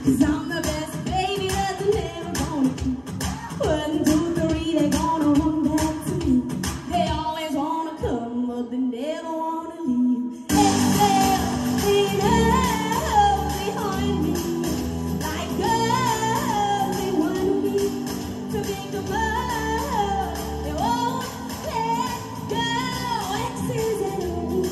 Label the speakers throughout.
Speaker 1: 'cause I'm the best baby that they're never gonna keep. 1, 2, 3, they're gonna run back to me. They always wanna come, but they never wanna leave. Except in hell behind me, like girls, they want me to make them up. They won't let go. Exes and all.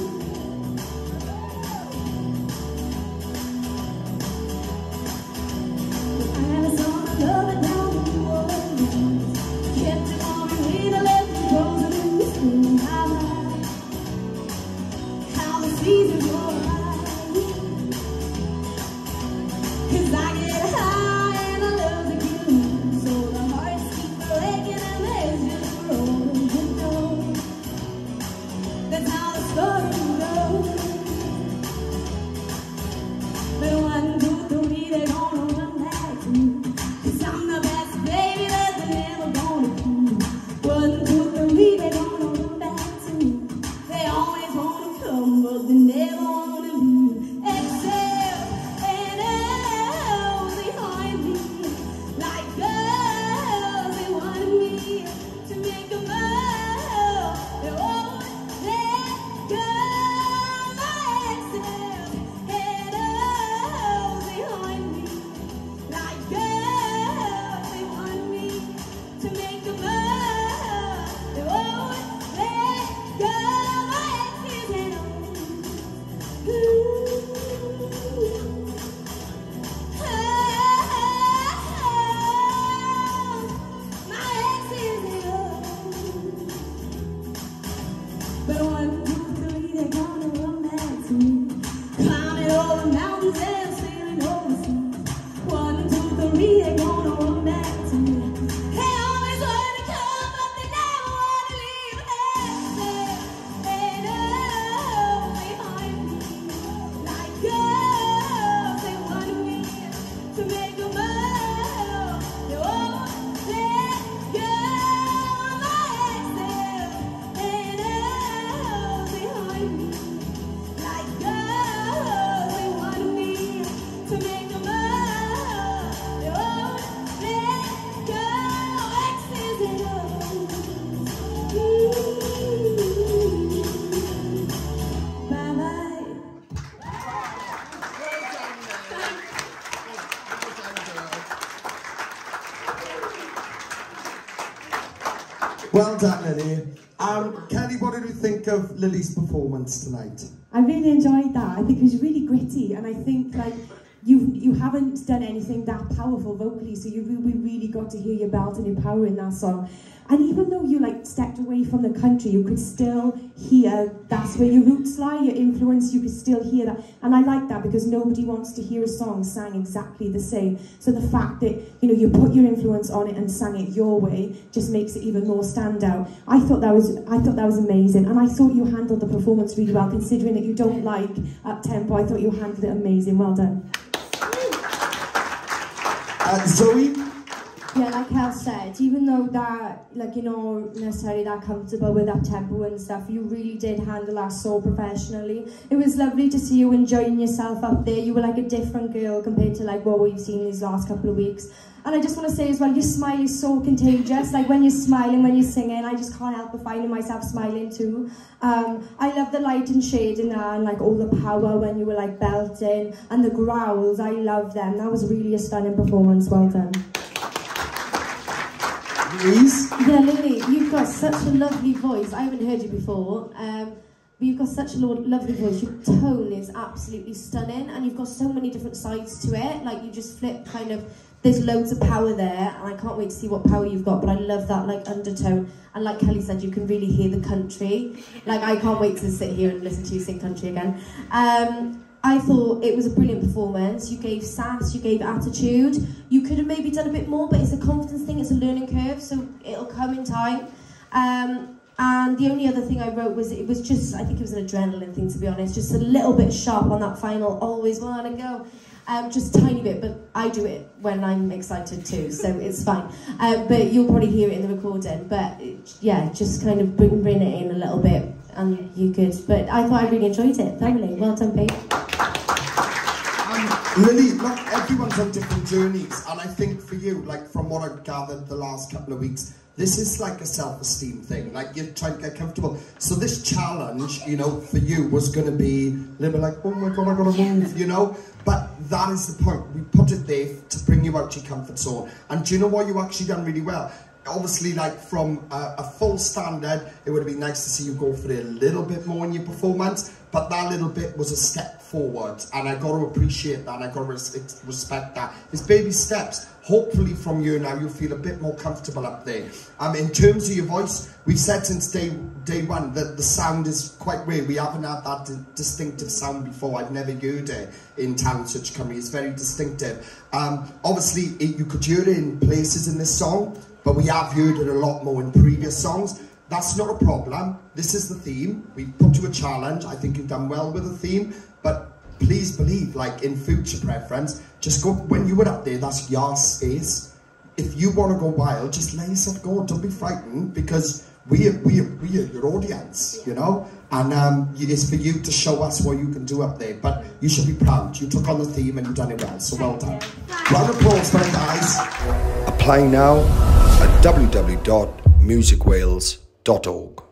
Speaker 2: Well done, Lily. Kelly, what did you think of Lily's performance tonight?
Speaker 3: I really enjoyed that. I think it was really gritty, and I think like you haven't done anything that powerful vocally, so we really got to hear your belting and power in that song. And even though you like stepped away from the country, you could still hear that's where your roots lie, your influence, you could still hear that. And I like that because nobody wants to hear a song sang exactly the same. So the fact that, you know, you put your influence on it and sang it your way just makes it even more stand out. I thought that was amazing, and I thought you handled the performance really well, considering that you don't like up-tempo. I thought you handled it amazing. Well done.
Speaker 2: Zoe?
Speaker 4: Yeah, like Hal said, even though that, like, you're not necessarily that comfortable with that tempo and stuff, you really did handle that so professionally. It was lovely to see you enjoying yourself up there. You were like a different girl compared to like what we've seen these last couple of weeks. And I just want to say as well, your smile is so contagious. Like when you're smiling, when you're singing, I just can't help but finding myself smiling too. I love the light and shade in there, and like all the power when you were like belting, and the growls, I love them. That was really a stunning performance. Well done.
Speaker 2: Louise?
Speaker 5: Yeah, Lily, you've got such a lovely voice. I haven't heard you before, but you've got such a lovely voice. Your tone is absolutely stunning, and you've got so many different sides to it. Like, you just flip kind of, there's loads of power there, and I can't wait to see what power you've got, but I love that, like, undertone. And like Kelly said, you can really hear the country. Like, I can't wait to sit here and listen to you sing country again. I thought it was a brilliant performance. You gave sass, you gave attitude. You could have maybe done a bit more, but it's a confidence thing, it's a learning curve, so it'll come in time. And the only other thing I wrote was, it was just, I think it was an adrenaline thing, to be honest, just a little bit sharp on that final, always wanna go. Just a tiny bit, but I do it when I'm excited too, so it's fine. But you'll probably hear it in the recording, but yeah, just kind of bring it in a little bit, and you could. But I thought I really enjoyed it, thoroughly. Well done, babe.
Speaker 2: Lily, look, everyone's on different journeys, and I think for you, like from what I've gathered the last couple of weeks, this is like a self-esteem thing. Like you're trying to get comfortable. So this challenge, you know, for you was going to be a little bit like, oh my God, I got to move, you know. But that is the point. We put it there to bring you out your comfort zone. And do you know what? You actually done really well. Obviously, like from a full standard, it would have been nice to see you go for it a little bit more in your performance, but that little bit was a step forward, and I got to appreciate that, and I got to respect that. It's baby steps. Hopefully from you now, you'll feel a bit more comfortable up there. In terms of your voice, we've said since day one that the sound is quite rare. We haven't had that distinctive sound before. I've never heard it in Talent Search Cymru. It's very distinctive. Obviously, you could hear it in places in this song, but we have heard it a lot more in previous songs. That's not a problem. This is the theme. We put you a challenge. I think you've done well with the theme, but please believe, like in future preference, just go, when you were up there, that's your space. If you want to go wild, just let yourself go. Don't be frightened, because we are your audience, you know? And it's for you to show us what you can do up there. But you should be proud. You took on the theme and you've done it well, so well done. Round of applause for them, guys. Apply now at www.musicwales.org.